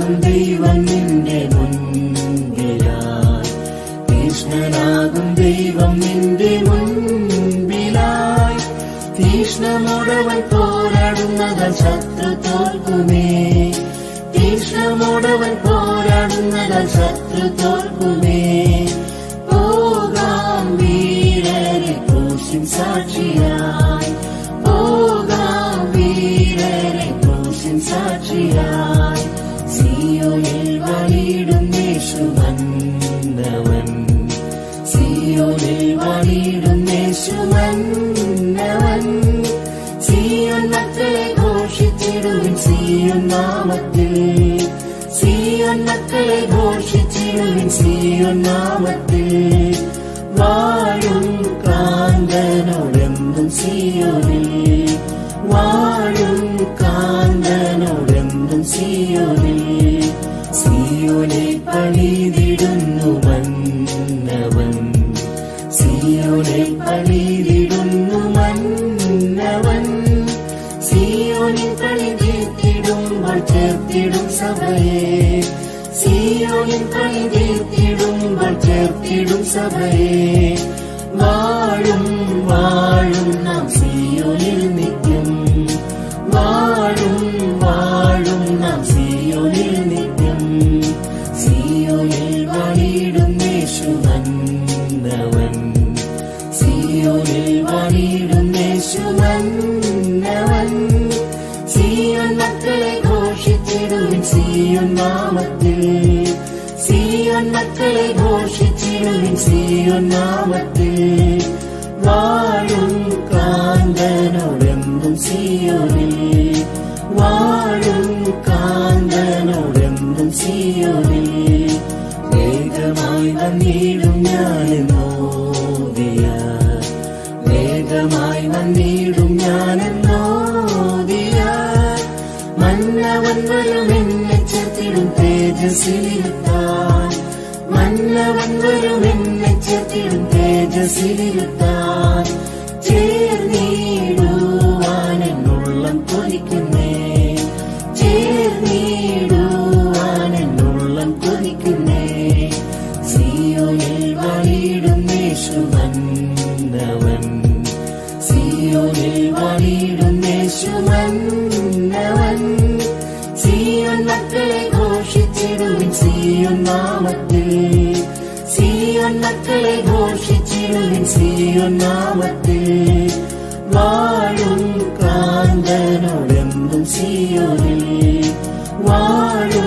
തീഷ്ണനാകും ദൈവം നിന്റെ മുൻപിലായി, തീഷ്ണനാകും ദൈവം നിന്റെ മുൻപിലായി. തീഷ്ണമോടവൻ പോരാടുന്നതാൽ ശത്രു തോൽക്കുമേ, തീഷ്ണമോടവൻ പോരാടുന്നതാൽ ശത്രു തോൽക്കുമേ. പോകാം വീരരെ ക്രൂശിൻ സാക്ഷിയായി, പോകാം വീരരെ ക്രൂശിൻ സാക്ഷിയായി. സിയോനിൽ വാണിടും യേശു വന്നവൻ, സിയോനിൽ വാണിടും യേശു വന്നവൻ. സിയോൻ മക്കളെ ഘോഷിച്ചിടുവിൻ സിയോൻ നാമത്തിൽ, സിയോൻ മക്കളെ ഘോഷിച്ചിടുവിൻ സിയോൻ നാമത്തിൽ. വാഴും കാന്തനോടെന്നും സിയോനിൽ, വാഴും കാന്തനോടെന്നും സിയോനിൽ. സിയോനെ പണിതിടുന്നു മന്നവൻ, സിയോനെ പണിതിടുന്നു മന്നവൻ. സിയോനിൽ പണി തീർത്തിടുമ്പോൾ ചേർത്തിടും സഭയെ, സിയോനിൽ പണി തീർത്തിടുമ്പോൾ ചേർത്തിടും സഭയെ. വാഴും വാഴും നാം സിയോനിൽ നിത്യം, വാഴും വാഴും നാം സിയോനിൽ നിത്യം. സിയോനിൽ വാണിടും യേശു വന്നവൻ, സിയോനിൽ വാണിടും യേശു വന്നവൻ. സിയോൻ മക്കളെ ഘോഷിച്ചിടുവിൻ സിയോൻ നാമത്തിൽ, സിയോൻ മക്കളെ ഘോഷിച്ചിടുവിൻ സിയോൻ നാമത്തിൽ. വാഴും കാന്തനോടെന്നും സിയോനിൽ, വാഴും കാന്തനോടെന്നും സിയോനിൽ. വേഗമായി വന്നിടും ഞാനെന്നോദിയ, വേഗമായി വന്നിടും ഞാനെന്നോദിയ. മന്നവൻ വരും എന്നെ ചേർത്തിടും തേജസ്സിലിരുത്താൻ, മന്നവൻ വരും എന്നെ ചേർത്തിടും തേജസ്സിലിരുത്താൻ. ചേർന്നിടുവാൻ എന്നുള്ളം കൊതിക്കുന്നേ, ചേർന്നിടുവാൻ എന്നുള്ളം കൊതിക്കുന്നേ. സിയോനിൽ വാണിടും യേശു വന്നവൻ, സിയോനിൽ വാണിടും യേശു വന്നവൻ. സിയോൻ മക്കളെ ഘോഷിച്ചിടുവിൻ സിയോൻ നാമത്തിൽ, സിയോൻ മക്കളെ ഘോഷിച്ചിടുവിൻ സിയോൻ നാമത്തിൽ. വാഴും കാന്തനോടെന്നും സിയോനിൽ, വാഴും